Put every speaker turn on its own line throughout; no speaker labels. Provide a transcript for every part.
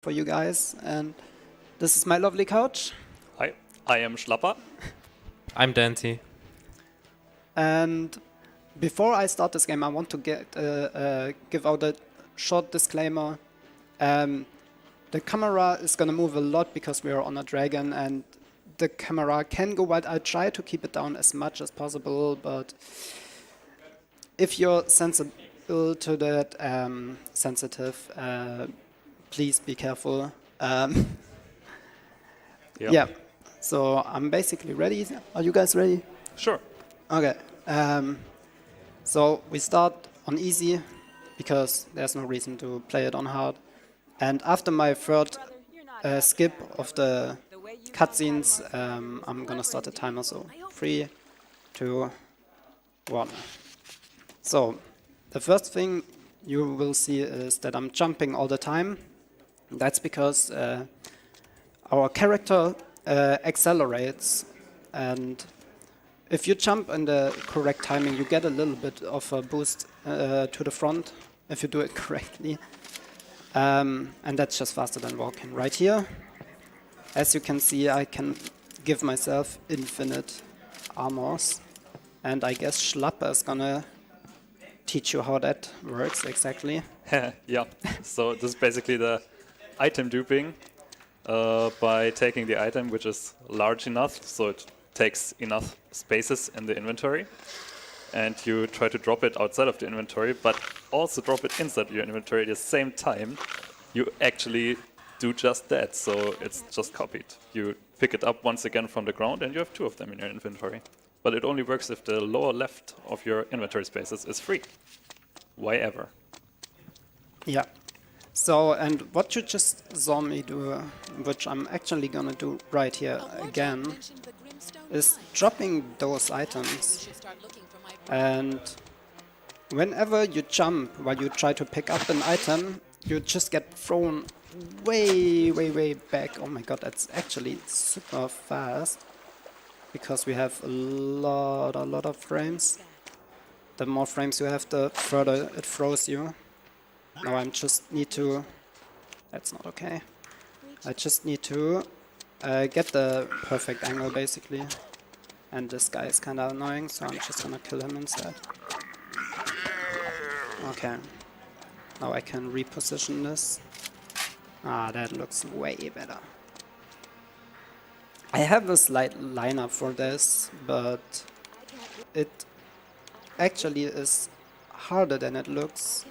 for you guys, and this is my lovely couch.
Hi, I am Schlapper.
I'm Dante.
And before I start this game, I want to give out a short disclaimer. The camera is gonna move a lot because we are on a dragon, and the camera can go wide. I try to keep it down as much as possible, but if you're sensible to that, sensitive, please be careful. Yeah. So I'm basically ready. Are you guys ready?
Sure.
Okay. So we start on easy because there's no reason to play it on hard. And after my third skip of the cutscenes, I'm gonna start the timer. So 3, 2, 1. So the first thing you will see is that I'm jumping all the time. That's because our character accelerates, and if you jump in the correct timing, you get a little bit of a boost to the front if you do it correctly. And that's just faster than walking. Right here, as you can see, I can give myself infinite armors, and I guess Schlapper is gonna teach you how that works exactly.
Yeah, so this is basically the item duping by taking the item which is large enough, so it takes enough spaces in the inventory, and you try to drop it outside of the inventory, but also drop it inside your inventory at the same time. You actually do just that, so it's just copied. You pick it up once again from the ground, and you have 2 of them in your inventory. But it only works if the lower left of your inventory spaces is free. Why ever?
Yeah. So, and what you just saw me do, which I'm actually gonna do right here again, is dropping those items. And whenever you jump while you try to pick up an item, you just get thrown way back. Oh my god, that's actually super fast. Because we have a lot of frames. The more frames you have, the further it throws you. Now I just need to... That's not okay. I just need to get the perfect angle, basically. And this guy is kind of annoying, so I'm just gonna kill him instead. Okay. Now I can reposition this. Ah, that looks way better. I have a slight lineup for this, but it actually is harder than it looks,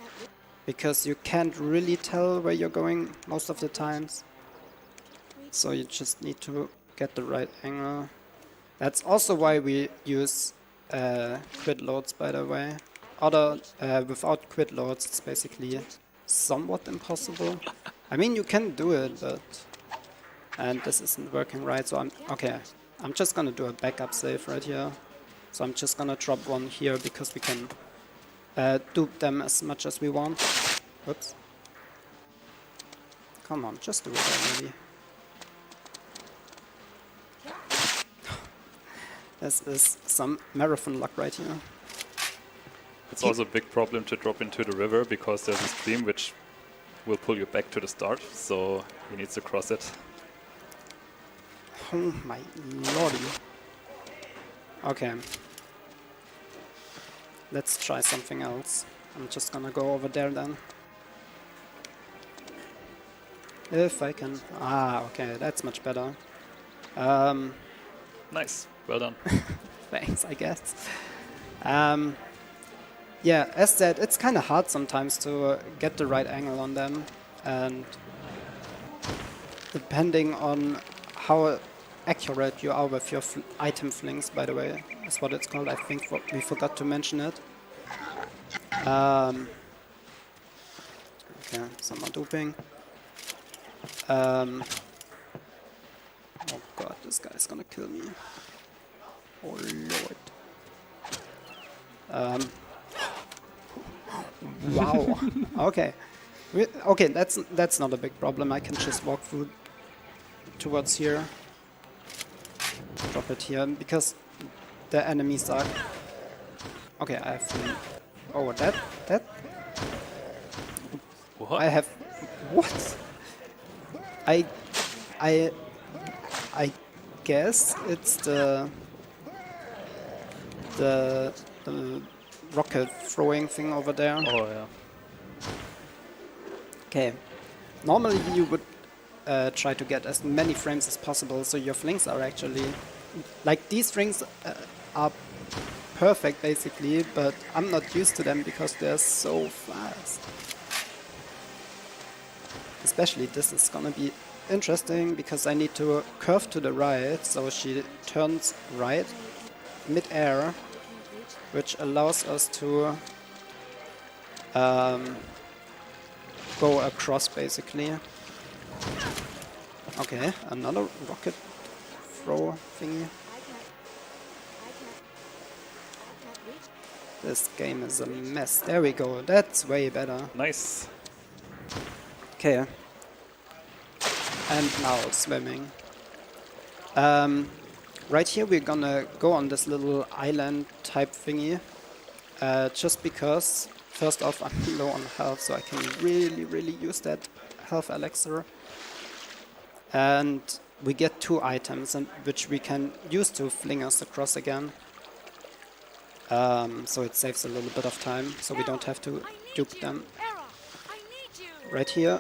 because you can't really tell where you're going most of the times. So you just need to get the right angle. That's also why we use quit loads, by the way. Without quit loads, it's basically somewhat impossible. I mean, you can do it, but... And this isn't working right, so I'm just gonna do a backup save right here. So I'm just gonna drop one here because we can dupe them as much as we want. Whoops. Come on, just do it already. This is some marathon luck right here.
It's also a big problem to drop into the river because there's a stream which will pull you back to the start, so you need to cross it.
Oh my lordy. Okay. Let's try something else. I'm just gonna go over there then. If I can... Ah, okay, that's much better.
Nice, well done.
Thanks, I guess. Yeah, as said, it's kind of hard sometimes to get the right angle on them, and depending on how accurate you are with your item flings, by the way, is what it's called. I think we forgot to mention it. Okay, some more duping. Oh god, this guy's gonna kill me. Oh lord. Wow. Okay. Okay, that's not a big problem. I can just walk through towards here. Drop it here because the enemies are... Okay, I have... Oh, that?
What?
I have... What? I I guess it's the rocket throwing thing over there.
Oh yeah.
Okay. Normally you would try to get as many frames as possible, so your flings are actually like these flings are perfect basically, but I'm not used to them because they're so fast. Especially this is gonna be interesting because I need to curve to the right, so she turns right mid-air, which allows us to go across basically. Okay, another rocket throw thingy. This game is a mess. There we go. That's way better.
Nice.
Okay. And now swimming. Right here we're gonna go on this little island type thingy. Just because, first off, I'm low on health, so I can really use that health elixir. And we get 2 items, which we can use to fling us across again. So it saves a little bit of time, so we don't have to dupe them. Right here.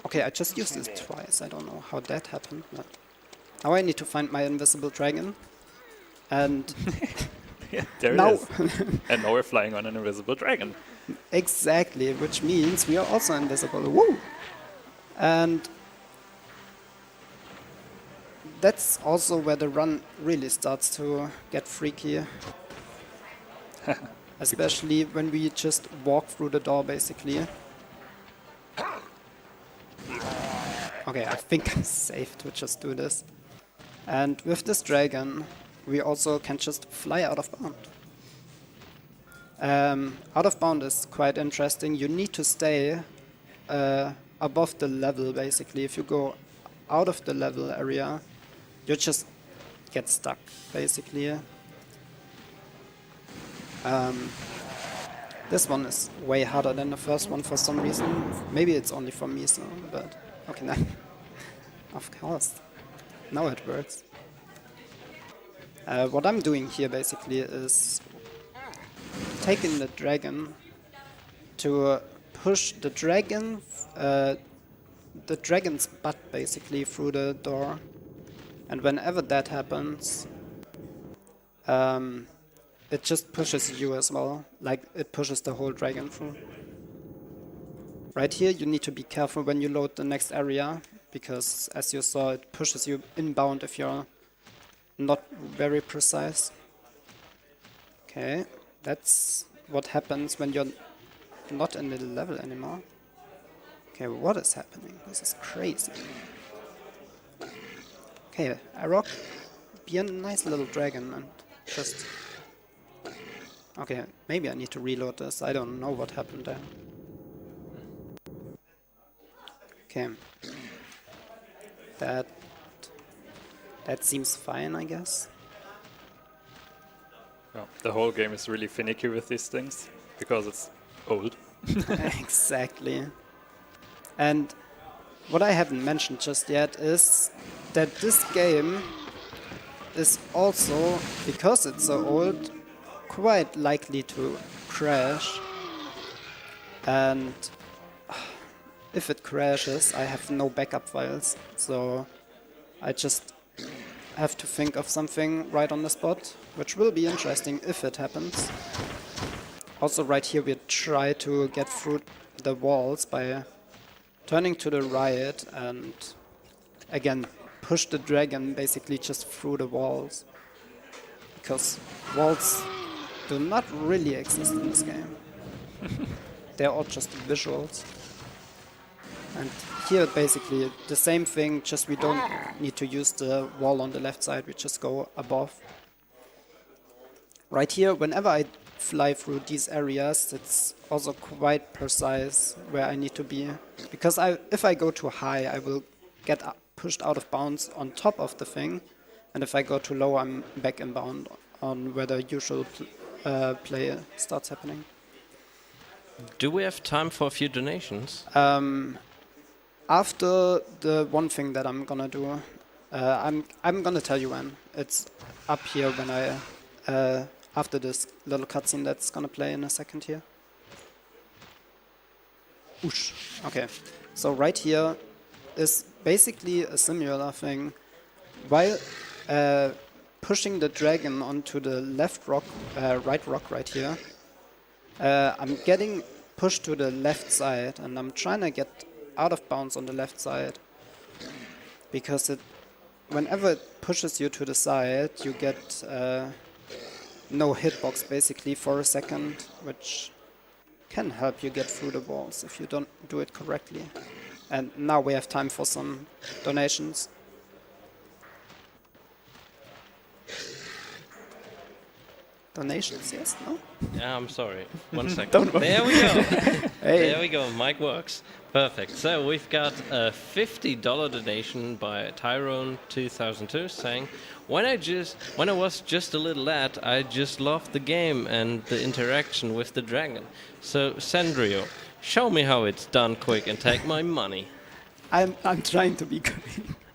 Okay, I just used this twice. I don't know how that happened. But now I need to find my invisible dragon. And
Yeah, there
now
it is. And now we're flying on an invisible dragon.
exactly, which means we are also invisible. Woo! And that's also where the run really starts to get freaky. Especially when we just walk through the door, basically. Okay, I think I'm safe to just do this. And with this dragon, we also can just fly out of bound. Out of bound is quite interesting. You need to stay above the level, basically. If you go out of the level area, you just get stuck, basically. This one is way harder than the first one for some reason. Maybe it's only for me, so, but okay, now. Of course. Now it works. What I'm doing here basically is taking the dragon to push the dragon's butt basically through the door. And whenever that happens, it just pushes you as well, like it pushes the whole dragon through. Right here you need to be careful when you load the next area, because as you saw it pushes you inbound if you're not very precise. Okay, that's what happens when you're not in the level anymore. Okay, what is happening? This is crazy. Okay, Arok, be a nice little dragon and just... Okay, maybe I need to reload this. I don't know what happened there. Okay. That seems fine, I guess.
Yeah, the whole game is really finicky with these things, because it's old.
Exactly. And what I haven't mentioned just yet is that this game is also, because it's so old, quite likely to crash. And if it crashes, I have no backup files, so I just have to think of something right on the spot, which will be interesting if it happens. Also right here we try to get through the walls by turning to the right and again push the dragon basically just through the walls, because walls do not really exist in this game. They're all just visuals. And here basically the same thing, just we don't need to use the wall on the left side, we just go above. Right here, whenever I fly through these areas, it's also quite precise where I need to be. Because if I go too high, I will get pushed out of bounds on top of the thing. And if I go too low, I'm back inbound on where the usual play starts happening.
Do we have time for a few donations?
after the one thing that I'm gonna do. I'm gonna tell you when. It's up here when I after this little cutscene that's gonna play in a second here. Oosh. Okay, so right here is basically a similar thing. While pushing the dragon onto the left rock, right rock right here, I'm getting pushed to the left side, and I'm trying to get out of bounds on the left side, because whenever it pushes you to the side, you get no hitbox basically for a second, which can help you get through the walls if you don't do it correctly. And now we have time for some donations. Donations, yes? No?
Yeah, I'm sorry. 1 second.
Don't worry.
There we go.
Hey.
There we go. Mic works. Perfect. So we've got a $50 donation by Tyrone 2002 saying, when I was just a little lad, I just loved the game and the interaction with the dragon. So Senydro, show me how it's done quick and take my money.
I'm trying to be good,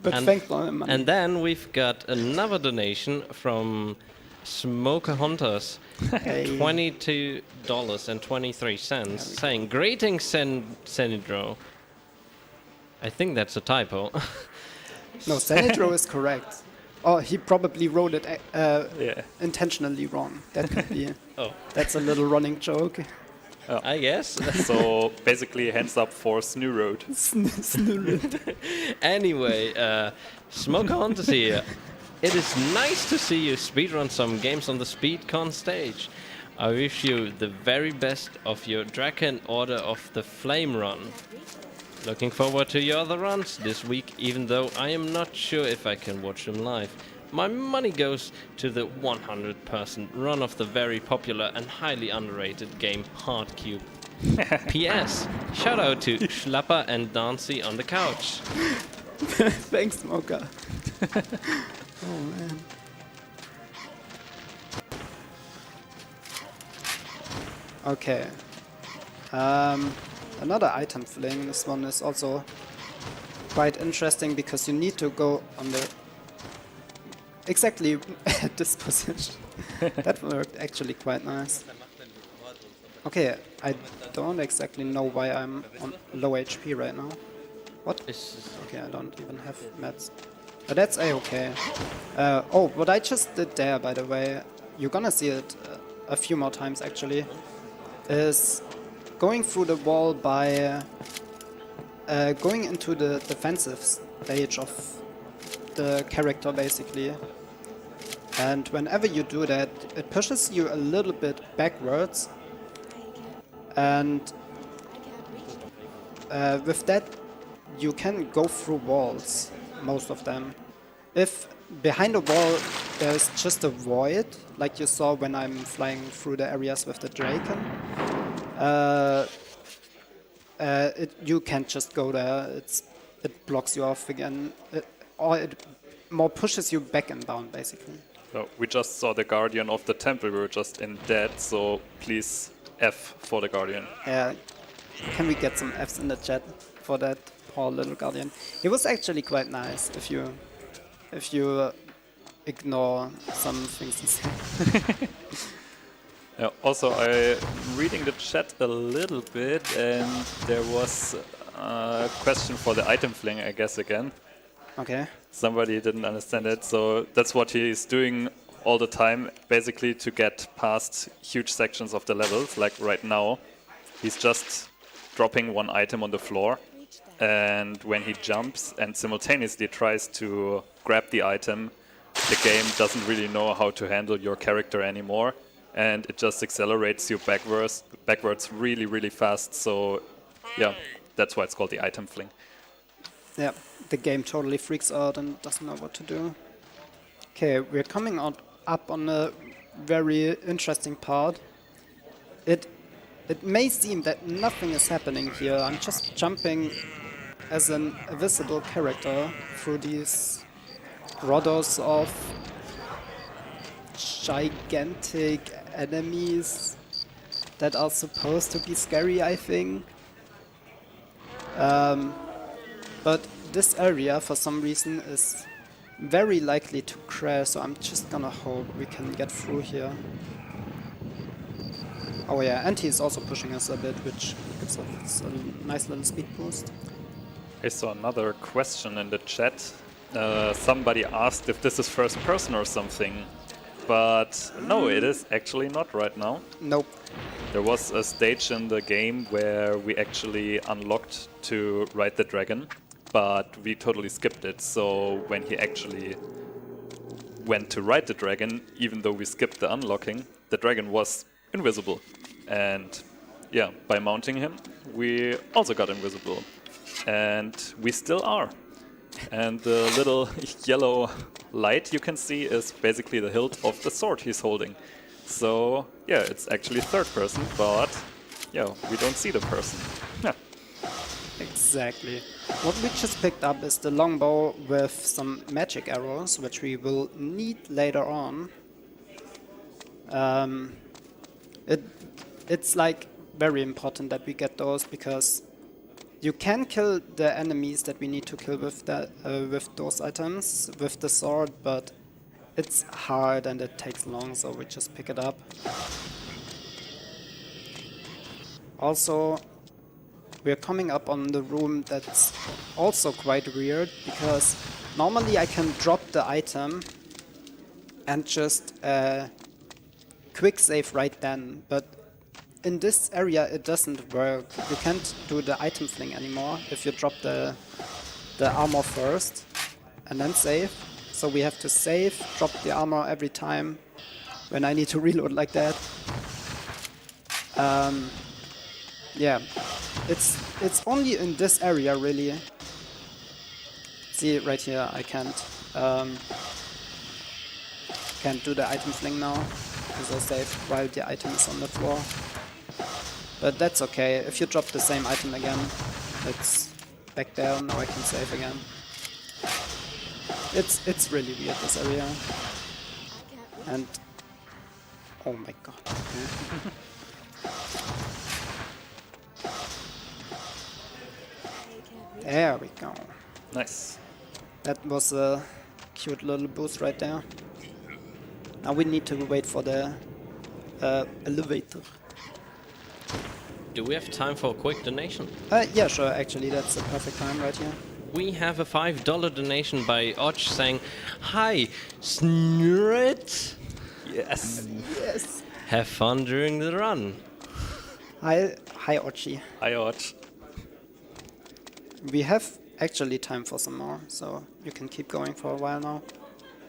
but thanks for the money.
And then we've got another donation from Smoker Hunters,
Hey.
$22.23, saying, greetings, Senydro. I think that's a typo.
No, Senydro is correct. Oh, he probably wrote it
Yeah.
intentionally wrong. That could be.
Oh,
That's a little running joke.
I guess.
So basically, hands up for Senydro.
Anyway, Smoker Hunters here. It is nice to see you speedrun some games on the SpeedCon stage. I wish you the very best of your Drakan Order of the Flame run. Looking forward to your other runs this week, even though I am not sure if I can watch them live. My money goes to the 100% run of the very popular and highly underrated game Hardcube. P.S. Shout out to Schlapper and Dancy on the couch.
Thanks, Smoker. Oh man. Okay. Another item fling. This one is also quite interesting because you need to go on the exactly at this position. That worked actually quite nice. Okay, I don't exactly know why I'm on low HP right now. What? Okay, I don't even have meds. But that's a-okay. Oh, what I just did there, by the way, you're gonna see it a few more times actually, is going through the wall by going into the defensive stage of the character basically. And whenever you do that, it pushes you a little bit backwards. And with that, you can go through walls, most of them. If behind a wall there's just a void, like you saw when I'm flying through the areas with the Drakan, you can't just go there. It blocks you off again, or it more pushes you back and down, basically.
So we just saw the Guardian of the Temple. We were just in dead, so please F for the Guardian.
Can we get some Fs in the chat for that poor little Guardian? He was actually quite nice if you ignore some things he said.
Yeah, also, I'm reading the chat a little bit, and there was a question for the item fling, I guess, again.
Okay.
Somebody didn't understand it, so that's what he's doing all the time, basically to get past huge sections of the levels, like right now. He's just dropping one item on the floor, and when he jumps and simultaneously tries to grab the item, the game doesn't really know how to handle your character anymore, and it just accelerates you backwards really, really fast. So yeah, that's why it's called the item fling.
Yeah, the game totally freaks out and doesn't know what to do. Okay, we're coming up on a very interesting part. It may seem that nothing is happening here. I'm just jumping as an invisible character through these grottos of gigantic enemies that are supposed to be scary, I think. but this area for some reason is very likely to crash, so I'm just gonna hope we can get through here. Oh yeah, and he's also pushing us a bit, which gives us a nice little speed boost.
I saw another question in the chat. Somebody asked if this is first person or something, but no, it is actually not right now.
Nope.
There was a stage in the game where we actually unlocked to ride the dragon, but we totally skipped it. So when he actually went to ride the dragon, even though we skipped the unlocking, the dragon was invisible. And yeah, by mounting him, we also got invisible. And we still are. And the little yellow light you can see is basically the hilt of the sword he's holding. So yeah, it's actually third person, but yeah, we don't see the person. Yeah.
Exactly. What we just picked up is the longbow with some magic arrows, which we will need later on. It's like very important that we get those, because you can kill the enemies that we need to kill with those items with the sword, but it's hard and it takes long, so we just pick it up. Also, we're coming up on the room that's also quite weird, because normally I can drop the item and just quick save right then, but in this area it doesn't work. You can't do the item fling anymore if you drop the armor first and then save. So we have to save, drop the armor every time when I need to reload like that. Yeah, it's only in this area really. See right here, I can't do the item fling now because I saved while the item is on the floor. But that's okay. If you drop the same item again, it's back there. Now I can save again. It's really weird, this area. And oh my god. There we go.
Nice.
That was a cute little boost right there. Now we need to wait for the elevator.
Do we have time for a quick donation?
Yeah, sure. Actually, that's the perfect time right here.
We have a $5 donation by Och saying, "Hi, Snurrit.
Yes.
Yes.
Have fun during the run."
Hi, Ochi.
I ought.
We have actually time for some more, so you can keep going for a while now.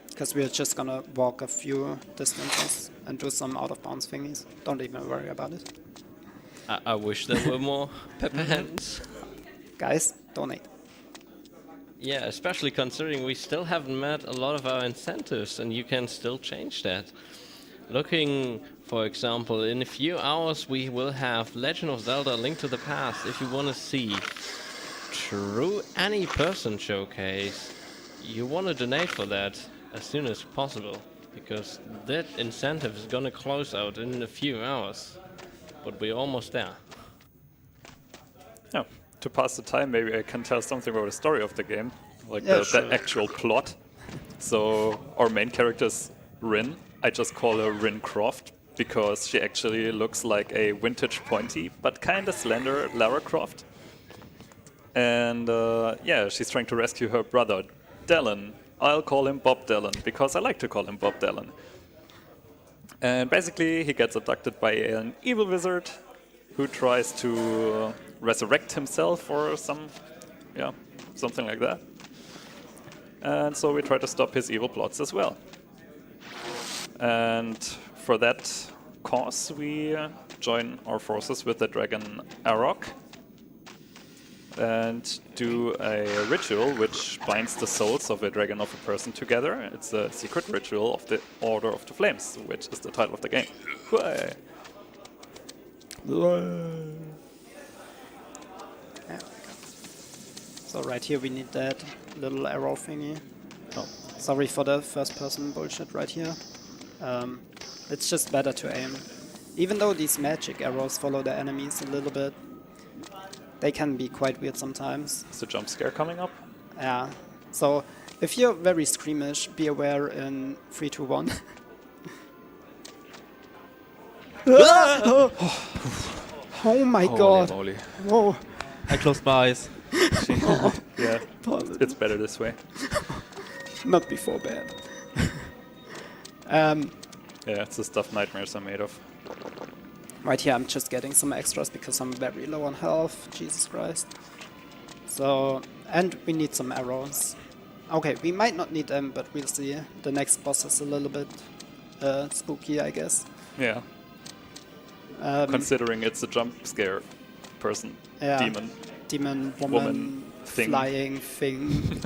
Because we're just gonna walk a few distances and do some out-of-bounds thingies. Don't even worry about it.
I wish there were more pepper hands.
Guys, donate.
Yeah, especially considering we still haven't met a lot of our incentives, and you can still change that. Looking, for example, in a few hours we will have Legend of Zelda: Link to the Past. If you want to see true any person showcase, you want to donate for that as soon as possible, because that incentive is gonna close out in a few hours. But we're almost there.
Yeah. To pass the time, maybe I can tell something about the story of the game, like
Yeah,
the
sure.
actual plot. So our main character is Rin. I just call her Rin Croft because she actually looks like a vintage pointy but kind of slender Lara Croft. And yeah, she's trying to rescue her brother, Dallin. I'll call him Bob Dallin because I like to call him Bob Dallin. And basically, he gets abducted by an evil wizard who tries to resurrect himself or something like that. And so we try to stop his evil plots as well. And for that cause, we join our forces with the dragon Arok and do a ritual which binds the souls of a dragon of a person together. It's a secret ritual of the Order of the Flames, which is the title of the game. Hooray.
Yeah. So right here we need that little arrow thingy.
Oh.
Sorry for the first person bullshit right here. It's just better to aim. Even though these magic arrows follow the enemies a little bit, they can be quite weird sometimes.
Is the jump scare coming up?
Yeah. So if you're very squeamish, be aware in 3, 2, 1. Oh my god.
Holy moly.
Whoa.
I closed my eyes.
Yeah, it's better this way.
Not before bed.
Yeah, it's the stuff nightmares are made of.
Right here I'm just getting some extras because I'm very low on health. Jesus Christ. So, and we need some arrows. Okay, we might not need them, but we'll see. The next boss is a little bit spooky, I guess.
Yeah. Considering it's a jump scare person,
Yeah.
demon,
woman,
thing.
flying thing.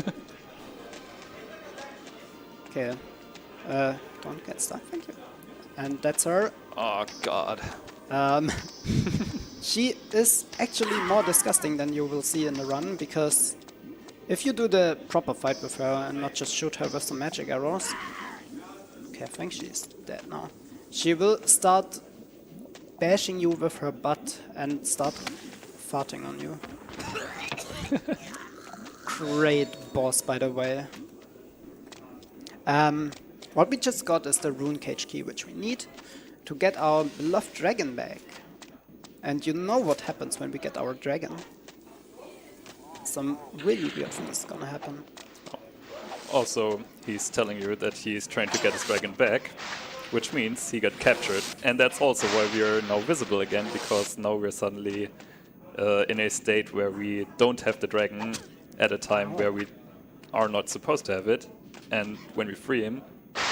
Okay. Don't get stuck, thank you. And that's her.
Oh god.
She is actually more disgusting than you will see in the run, because if you do the proper fight with her and not just shoot her with some magic arrows... Okay, I think she's dead now. She will start bashing you with her butt and start farting on you. Great boss, by the way. What we just got is the rune cage key, which we need to get our beloved dragon back. And you know what happens when we get our dragon. Some really weird things gonna happen.
Also, he's telling you that he's trying to get his dragon back, which means he got captured. And that's also why we are now visible again, because now we're suddenly in a state where we don't have the dragon at a time where we are not supposed to have it. And when we free him,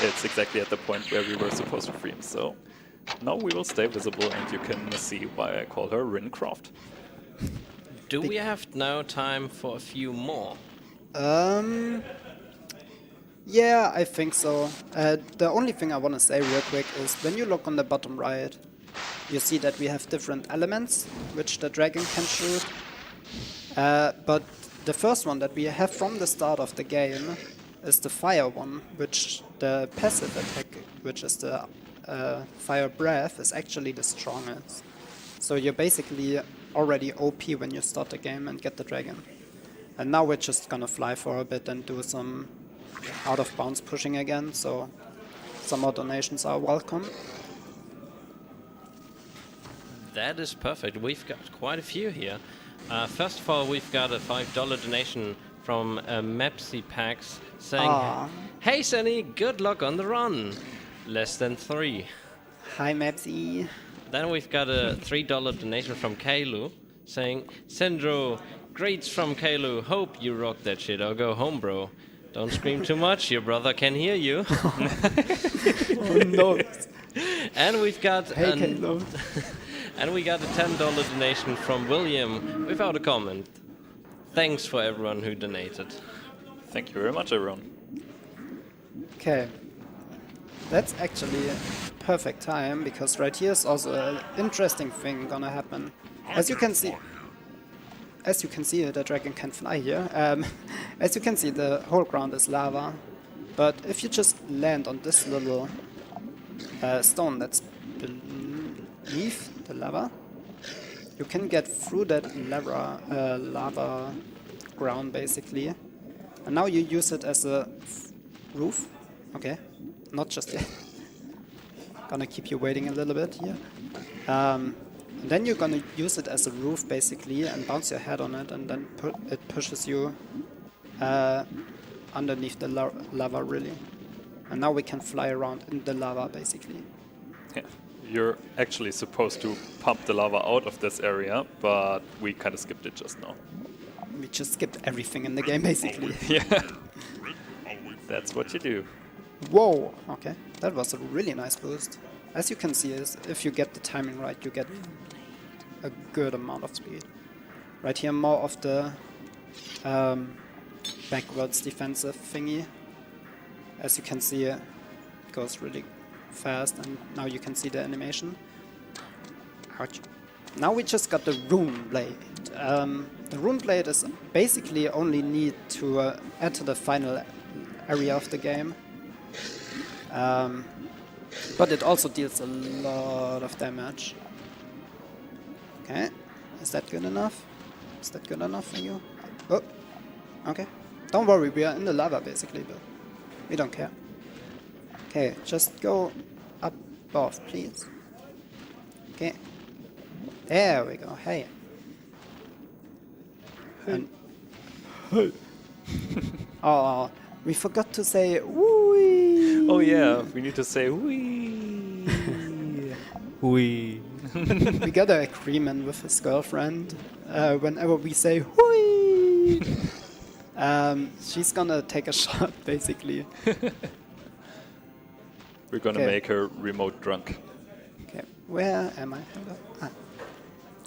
it's exactly at the point where we were supposed to free him. So now we will stay visible, and you can see why I call her Rincroft.
Do we have now time for a few more?
Yeah, I think so. The only thing I want to say real quick is when you look on the bottom right, you see that we have different elements which the dragon can shoot. But the first one that we have from the start of the game is the fire one, which the passive attack, which is the fire breath, is actually the strongest. So you're basically already OP when you start the game and get the dragon. And now we're just gonna fly for a bit and do some out of bounds pushing again, so some more donations are welcome.
That is perfect. We've got quite a few here. First of all, we've got a $5 donation from Mepsi Packs saying, "Hey Sunny, good luck on the run." Less than 3.
Hi Mepsi.
Then we've got a $3 donation from Kailu saying, "Senydro, greets from Kailu. Hope you rock that shit or go home, bro. Don't scream too much, your brother can hear you."
Oh no.
And we've got
and
we got a $10 donation from William without a comment. Thanks for everyone who donated.
Thank you very much, everyone.
Okay. That's actually a perfect time, because right here is also an interesting thing gonna happen. As you can see, the dragon can fly here. As you can see, the whole ground is lava. But if you just land on this little stone that's beneath the lava, you can get through that lava ground, basically. And now you use it as a roof. Okay, not just yet. Gonna keep you waiting a little bit here. Then you're gonna use it as a roof, basically, and bounce your head on it, and then it pushes you underneath the lava, really. And now we can fly around in the lava, basically.
Yeah. You're actually supposed to pump the lava out of this area, but we kind of skipped it just now.
We just skipped everything in the game, basically.
Yeah. That's what you do.
Whoa! Okay, that was a really nice boost. As you can see, if you get the timing right, you get a good amount of speed. Right here, more of the backwards defensive thingy. As you can see, it goes really fast, and now you can see the animation. Ouch. Now we just got the rune blade. The rune blade is basically only need to enter the final area of the game. But it also deals a lot of damage. Okay, is that good enough? Is that good enough for you? Oh, okay. Don't worry, we are in the lava basically, but we don't care. Okay, just go up above, please. Okay. There we go. Hey. And oh, we forgot to say wee.
Oh yeah, we need to say wee.
We.
We got an agreement with his girlfriend. Whenever we say wee, she's gonna take a shot, basically.
We're gonna make her remote drunk.
Okay, where am I? Ah.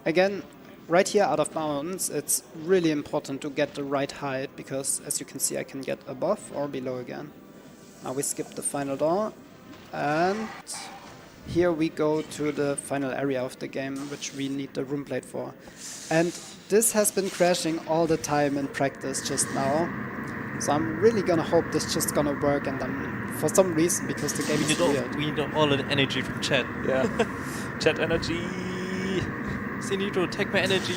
Again, right here out of bounds, it's really important to get the right height, because as you can see, I can get above or below again. Now we skip the final door, and here we go to the final area of the game, which we need the room plate for. And this has been crashing all the time in practice just now. So I'm really gonna hope this just gonna work, and then for some reason, because the game is weird.
We need all the energy from chat.
Yeah. Chat energy.
Senydro, take my energy.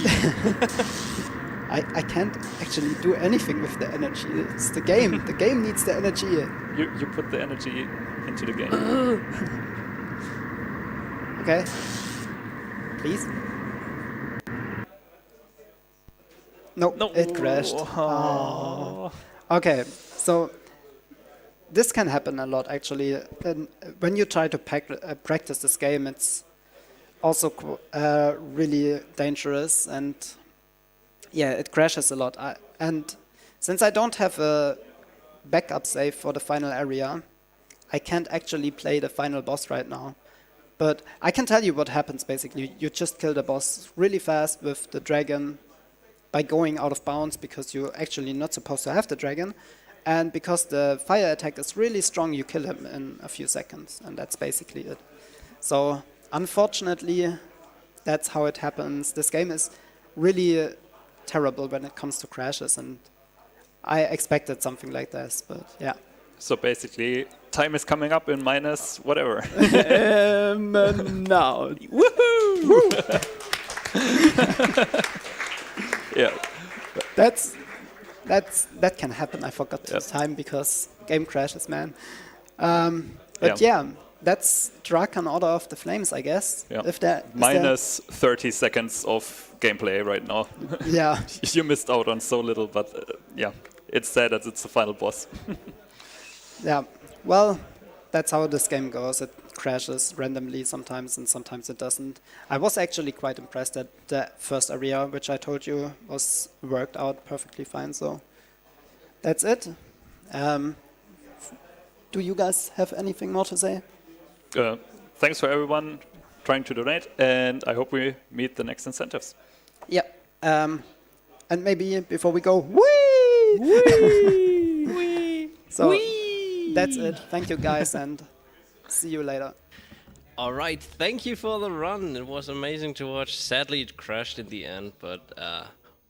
I can't actually do anything with the energy. It's the game. The game needs the energy.
You put the energy into the game.
Okay. Please. No, it crashed. Oh. Okay, so this can happen a lot actually. And when you try to practice this game, it's also really dangerous, and yeah, it crashes a lot. And since I don't have a backup save for the final area, I can't actually play the final boss right now. But I can tell you what happens basically. You just kill the boss really fast with the dragon by going out of bounds, because you're actually not supposed to have the dragon. And because the fire attack is really strong, you kill him in a few seconds. And that's basically it. So unfortunately, that's how it happens. This game is really terrible when it comes to crashes, and I expected something like this, but yeah.
So basically, time is coming up in minus whatever.
Now.
Woohoo! Yeah.
That can happen. I forgot the time because game crashes, man. But yeah, that's Drakan Order of the Flames, I guess.
Yeah.
If there,
minus 30 seconds of gameplay right now.
Yeah.
You missed out on so little, but yeah, it's sad that it's the final boss.
Yeah, well, that's how this game goes. It crashes randomly sometimes, and sometimes it doesn't. I was actually quite impressed that the first area, which I told you was worked out perfectly fine, so that's it. Do you guys have anything more to say?
Thanks for everyone trying to donate, and I hope we meet the next incentives.
Yeah, and maybe before we go, whee!
Whee! Whee!
So
Whee!
That's it. Thank you guys, and see you later.
All right, thank you for the run. It was amazing to watch. Sadly, it crashed in the end, but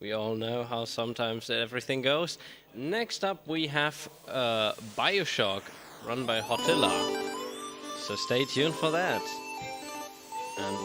we all know how sometimes everything goes. Next up, we have Bioshock, run by Hotilla. So stay tuned for that. And